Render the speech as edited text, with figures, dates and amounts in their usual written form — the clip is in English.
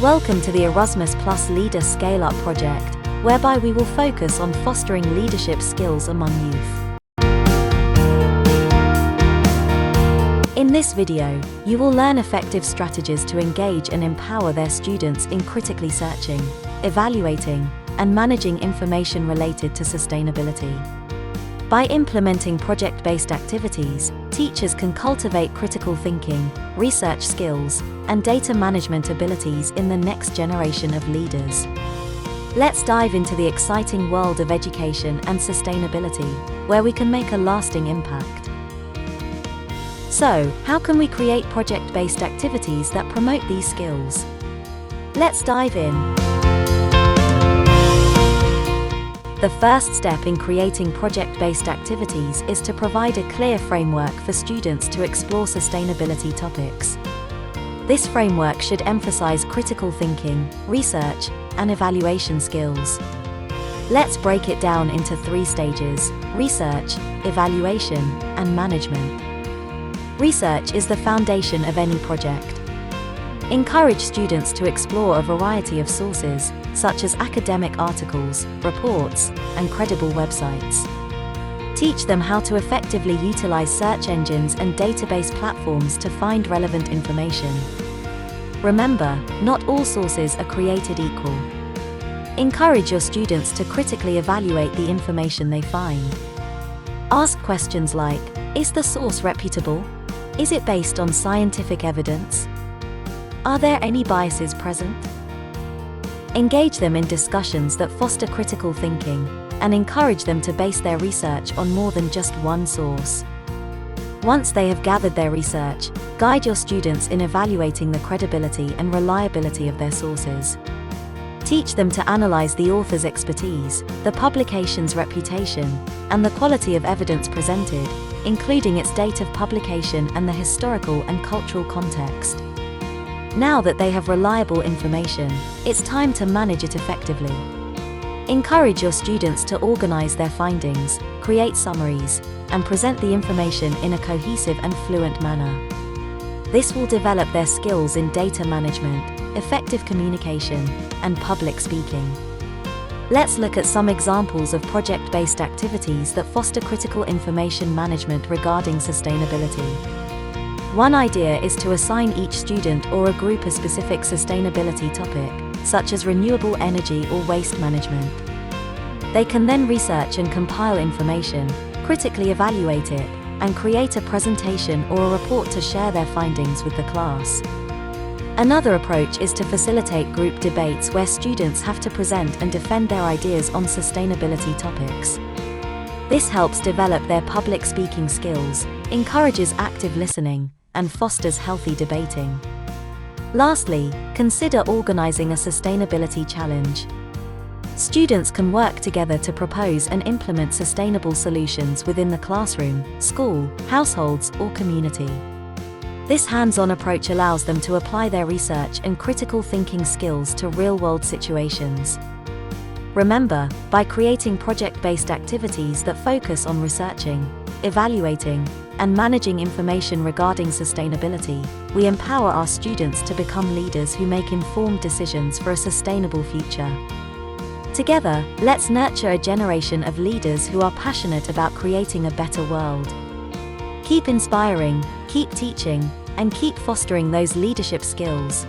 Welcome to the Erasmus Plus Leader Scale-Up project, whereby we will focus on fostering leadership skills among youth. In this video, you will learn effective strategies to engage and empower their students in critically searching, evaluating, and managing information related to sustainability. By implementing project-based activities, teachers can cultivate critical thinking, research skills, and data management abilities in the next generation of leaders. Let's dive into the exciting world of education and sustainability, where we can make a lasting impact. So, how can we create project-based activities that promote these skills? Let's dive in. The first step in creating project-based activities is to provide a clear framework for students to explore sustainability topics. This framework should emphasize critical thinking, research, and evaluation skills. Let's break it down into 3 stages: research, evaluation, and management. Research is the foundation of any project. Encourage students to explore a variety of sources, such as academic articles, reports, and credible websites. Teach them how to effectively utilize search engines and database platforms to find relevant information. Remember, not all sources are created equal. Encourage your students to critically evaluate the information they find. Ask questions like, is the source reputable? Is it based on scientific evidence? Are there any biases present? Engage them in discussions that foster critical thinking, and encourage them to base their research on more than just one source. Once they have gathered their research, guide your students in evaluating the credibility and reliability of their sources. Teach them to analyze the author's expertise, the publication's reputation, and the quality of evidence presented, including its date of publication and the historical and cultural context. Now that they have reliable information, it's time to manage it effectively. Encourage your students to organize their findings, create summaries, and present the information in a cohesive and fluent manner. This will develop their skills in data management, effective communication, and public speaking. Let's look at some examples of project-based activities that foster critical information management regarding sustainability. One idea is to assign each student or a group a specific sustainability topic, such as renewable energy or waste management. They can then research and compile information, critically evaluate it, and create a presentation or a report to share their findings with the class. Another approach is to facilitate group debates where students have to present and defend their ideas on sustainability topics. This helps develop their public speaking skills, encourages active listening, and fosters healthy debating. Lastly, consider organizing a sustainability challenge. Students can work together to propose and implement sustainable solutions within the classroom, school, households, or community. This hands-on approach allows them to apply their research and critical thinking skills to real-world situations. Remember, by creating project-based activities that focus on researching, evaluating, and managing information regarding sustainability, we empower our students to become leaders who make informed decisions for a sustainable future. Together, let's nurture a generation of leaders who are passionate about creating a better world. Keep inspiring, keep teaching, and keep fostering those leadership skills.